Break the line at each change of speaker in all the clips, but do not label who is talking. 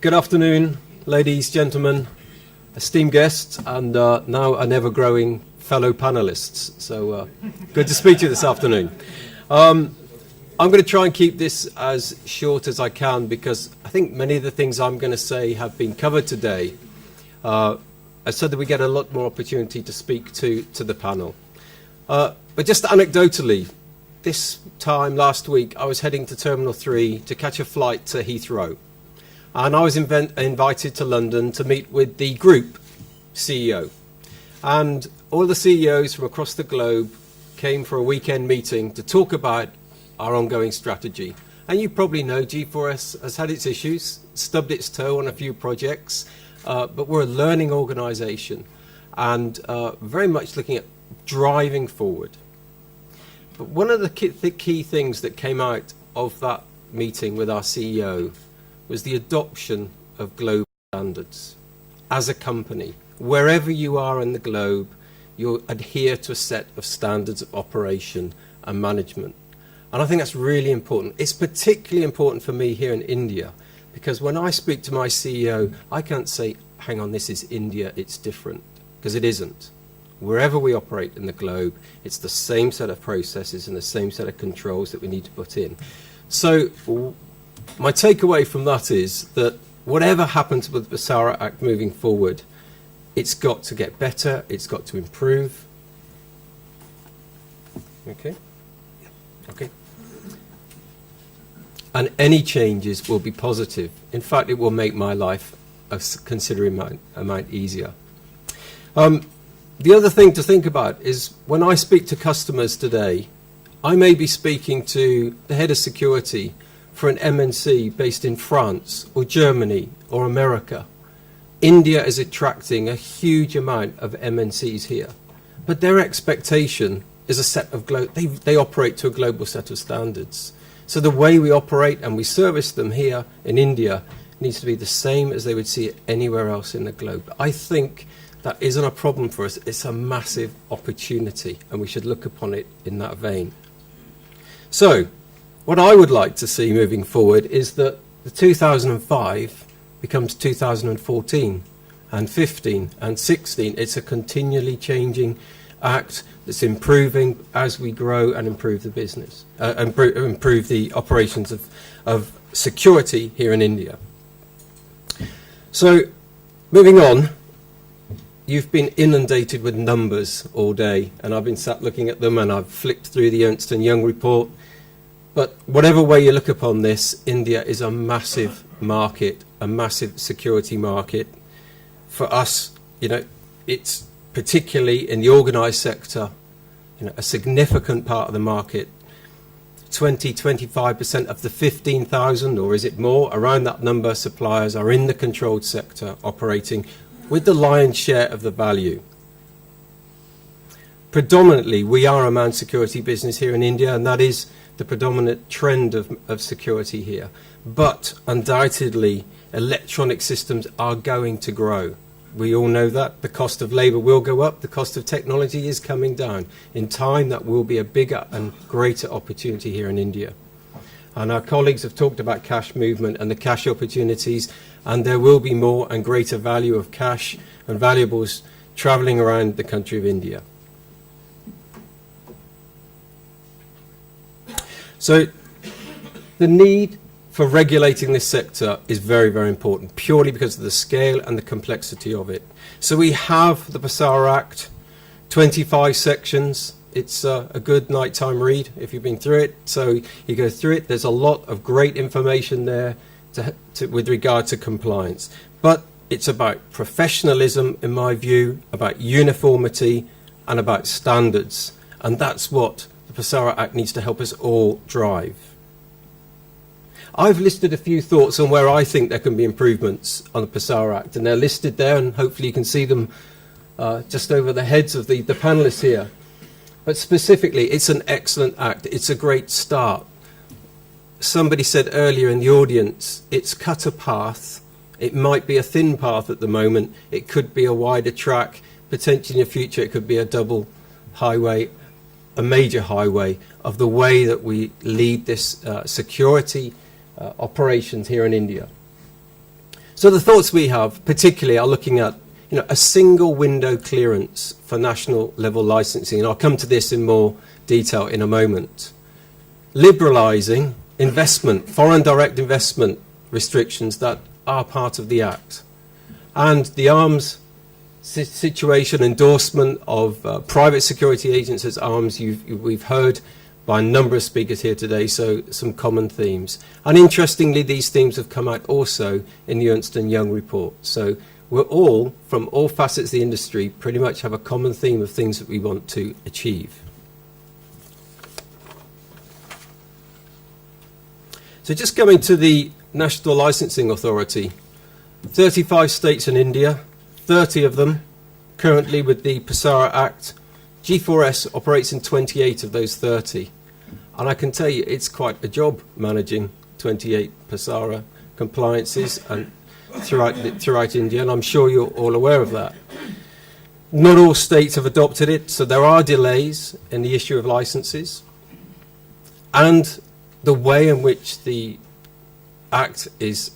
Good afternoon, ladies, gentlemen, esteemed guests, and now an ever-growing fellow panelists. So good to speak to you this afternoon. I'm going to try and keep this as short as I can because I think many of the things I'm going to say have been covered today, so that we get a lot more opportunity to speak to the panel. But just anecdotally, this time last week I was heading to Terminal 3 to catch a flight to Heathrow. And I was invited to London to meet with the group CEO. And all the CEOs from across the globe came for a weekend meeting to talk about our ongoing strategy. And you probably know G4S has had its issues, stubbed its toe on a few projects, but we're a learning organisation and very much looking at driving forward. But one of the key things that came out of that meeting with our CEO was the adoption of global standards. As a company, wherever you are in the globe, you adhere to a set of standards of operation and management. And I think that's really important. It's particularly important for me here in India, because when I speak to my CEO, I can't say, hang on, this is India, it's different, because it isn't. Wherever we operate in the globe, it's the same set of processes and the same set of controls that we need to put in. So my takeaway from that is that whatever happens with the PSIC Act moving forward, it's got to get better, it's got to improve. Okay? Okay. And any changes will be positive. In fact, it will make my life a considerable amount easier. The other thing to think about is when I speak to customers today, I may be speaking to the head of security for an MNC based in France or Germany or America. India is attracting a huge amount of MNCs here, but their expectation is a set of they operate to a global set of standards. So the way we operate and we service them here in India needs to be the same as they would see it anywhere else in the globe. I think that isn't a problem for us, it's a massive opportunity, and we should look upon it in that vein. So what I would like to see moving forward is that the 2005 becomes 2014 and 15 and 16. It's a continually changing act that's improving as we grow and improve the business, improve the operations of security here in India. So moving on, you've been inundated with numbers all day, and I've been sat looking at them and I've flicked through the Ernst & Young report. But whatever way you look upon this, India is a massive market, a massive security market. For us, it's particularly in the organised sector, a significant part of the market. 20–25% of the 15,000, or is it more, around that number, suppliers are in the controlled sector operating with the lion's share of the value. Predominantly, we are a manned security business here in India, and that is the predominant trend of security here. But undoubtedly, electronic systems are going to grow. We all know that. The cost of labour will go up. The cost of technology is coming down. In time, that will be a bigger and greater opportunity here in India. And our colleagues have talked about cash movement and the cash opportunities, and there will be more and greater value of cash and valuables travelling around the country of India. So the need for regulating this sector is very, very important, purely because of the scale and the complexity of it. So we have the PSIC Act, 25 sections. It's a good nighttime read if you've been through it. So you go through it. There's a lot of great information there with regard to compliance. But it's about professionalism, in my view, about uniformity and about standards. And that's what the PSIC Act needs to help us all drive. I've listed a few thoughts on where I think there can be improvements on the PSIC Act, and they're listed there, and hopefully you can see them just over the heads of the panelists here. But specifically, it's an excellent act. It's a great start. Somebody said earlier in the audience, it's cut a path. It might be a thin path at the moment. It could be a wider track. Potentially in the future, it could be a double highway, a major highway of the way that we lead this security operations here in India. So the thoughts we have particularly are looking at a single window clearance for national level licensing, and I'll come to this in more detail in a moment. Liberalising investment, foreign direct investment restrictions that are part of the Act, and the arms situation, endorsement of private security agents as arms. We've heard by a number of speakers here today, so some common themes. And interestingly, these themes have come out also in the Ernst & Young report. So we're all, from all facets of the industry, pretty much have a common theme of things that we want to achieve. So just coming to the National Licensing Authority, 35 states in India, 30 of them currently with the PSARA Act. G4S operates in 28 of those 30. And I can tell you it's quite a job managing 28 PSARA compliances and throughout India, and I'm sure you're all aware of that. Not all states have adopted it, so there are delays in the issue of licenses. And the way in which the Act is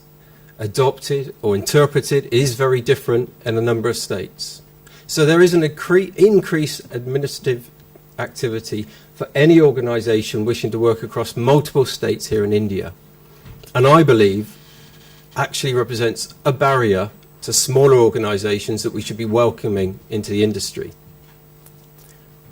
adopted or interpreted is very different in a number of states. So there is an increased administrative activity for any organisation wishing to work across multiple states here in India. And I believe actually represents a barrier to smaller organisations that we should be welcoming into the industry.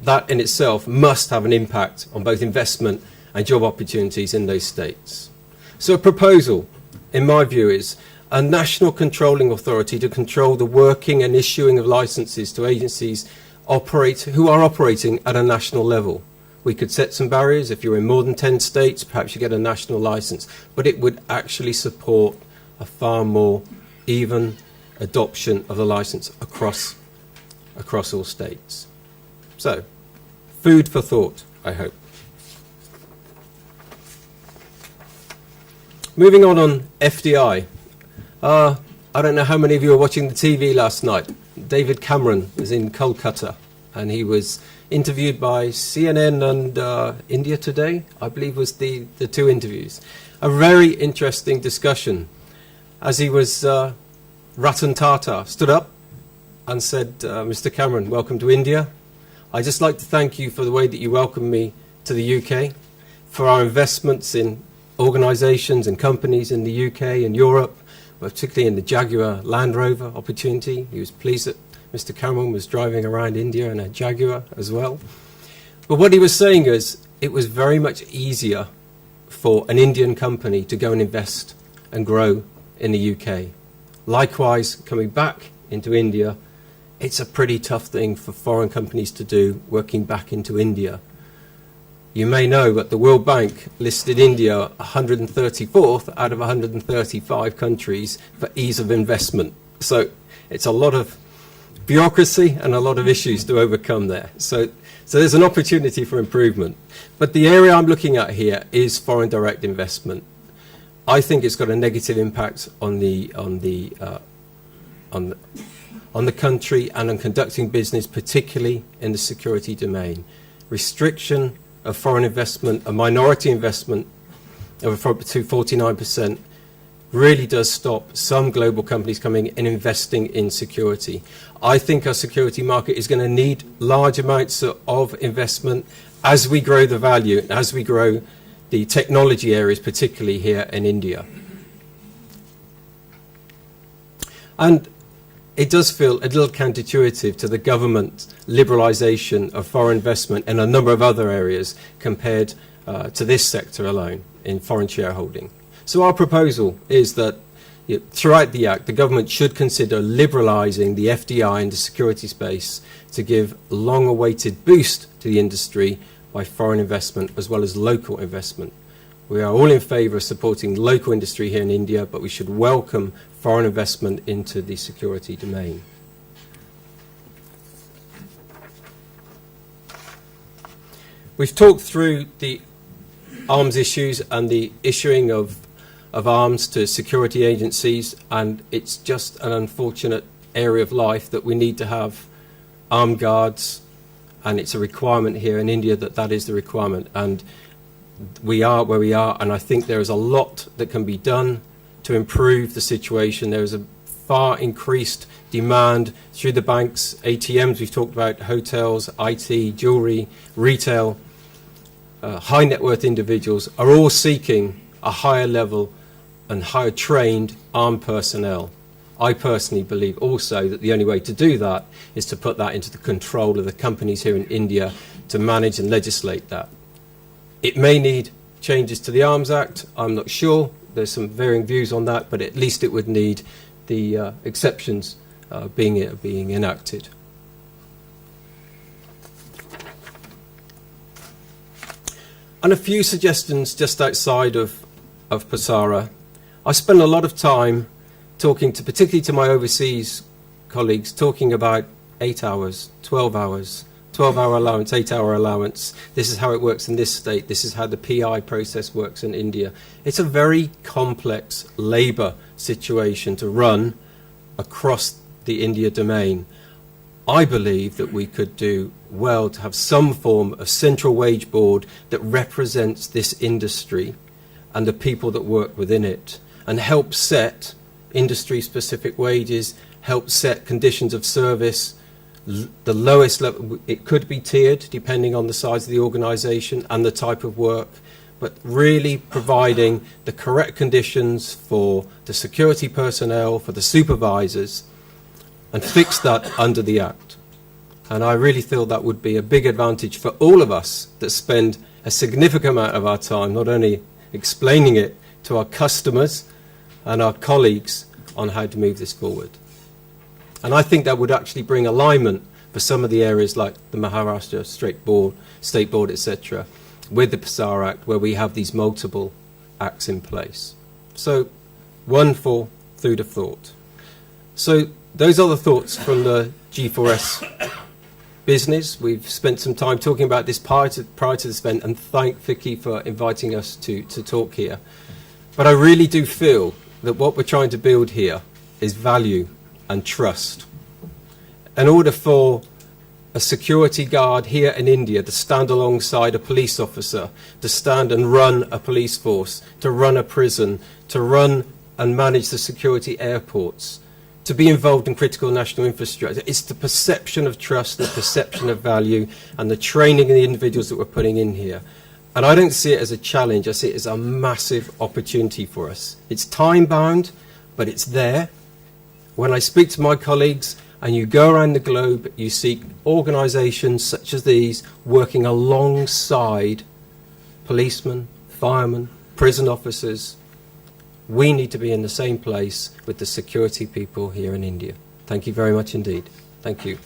That in itself must have an impact on both investment and job opportunities in those states. So a proposal, in my view, is a national controlling authority to control the working and issuing of licenses to agencies who are operating at a national level. We could set some barriers. If you're in more than 10 states, perhaps you get a national license, but it would actually support a far more even adoption of the license across all states. So, food for thought, I hope. Moving on FDI. I don't know how many of you were watching the TV last night. David Cameron was in Kolkata, and he was interviewed by CNN and India Today, I believe was the two interviews. A very interesting discussion. As he was Ratan Tata stood up and said, Mr Cameron, welcome to India. I'd just like to thank you for the way that you welcomed me to the UK, for our investments in organisations and companies in the UK and Europe, particularly in the Jaguar Land Rover opportunity. He was pleased that Mr Cameron was driving around India in a Jaguar as well. But what he was saying is it was very much easier for an Indian company to go and invest and grow in the UK. Likewise, coming back into India, it's a pretty tough thing for foreign companies to do, working back into India. You may know that the World Bank listed India 134th out of 135 countries for ease of investment. So it's a lot of bureaucracy and a lot of issues to overcome there. So there's an opportunity for improvement. But the area I'm looking at here is foreign direct investment. I think it's got a negative impact on the country and on conducting business, particularly in the security domain. Restriction of foreign investment, a minority investment of up to 49%, really does stop some global companies coming and investing in security. I think our security market is going to need large amounts of investment as we grow the value, as we grow the technology areas, particularly here in India. And it does feel a little counterintuitive to the government liberalisation of foreign investment in a number of other areas compared to this sector alone in foreign shareholding. So our proposal is that throughout the Act, the government should consider liberalising the FDI in the security space to give long-awaited boost to the industry by foreign investment as well as local investment. We are all in favour of supporting local industry here in India, but we should welcome foreign investment into the security domain. We've talked through the arms issues and the issuing of arms to security agencies, and it's just an unfortunate area of life that we need to have armed guards, and it's a requirement here in India that is the requirement. And we are where we are, and I think there is a lot that can be done to improve the situation. There is a far increased demand through the banks, ATMs, we've talked about hotels, IT, jewelry, retail. High net worth individuals are all seeking a higher level and higher trained armed personnel. I personally believe also that the only way to do that is to put that into the control of the companies here in India to manage and legislate that. It may need changes to the Arms Act, I'm not sure. There's some varying views on that, but at least it would need the exceptions being enacted. And a few suggestions just outside of PSARA. I spend a lot of time talking to, particularly to my overseas colleagues, talking about 8 hours, 12 hours, 12-hour allowance, 8-hour allowance. This is how it works in this state. This is how the PI process works in India. It's a very complex labour situation to run across the India domain. I believe that we could do well to have some form of central wage board that represents this industry and the people that work within it, and help set industry-specific wages, help set conditions of service, the lowest level. It could be tiered depending on the size of the organisation and the type of work, but really providing the correct conditions for the security personnel, for the supervisors, and fix that under the Act. And I really feel that would be a big advantage for all of us that spend a significant amount of our time not only explaining it to our customers and our colleagues on how to move this forward. And I think that would actually bring alignment for some of the areas like the Maharashtra State Board, etc., with the PSARA Act, where we have these multiple acts in place. So, one for food of thought. So, those are the thoughts from the G4S business. We've spent some time talking about this prior to this event, and thank Vicky for inviting us to talk here. But I really do feel that what we're trying to build here is value and trust. In order for a security guard here in India to stand alongside a police officer, to stand and run a police force, to run a prison, to run and manage the security airports, to be involved in critical national infrastructure, it's the perception of trust, the perception of value, and the training of the individuals that we're putting in here. And I don't see it as a challenge, I see it as a massive opportunity for us. It's time-bound, but it's there. When I speak to my colleagues, and you go around the globe, you see organisations such as these working alongside policemen, firemen, prison officers. We need to be in the same place with the security people here in India. Thank you very much indeed. Thank you.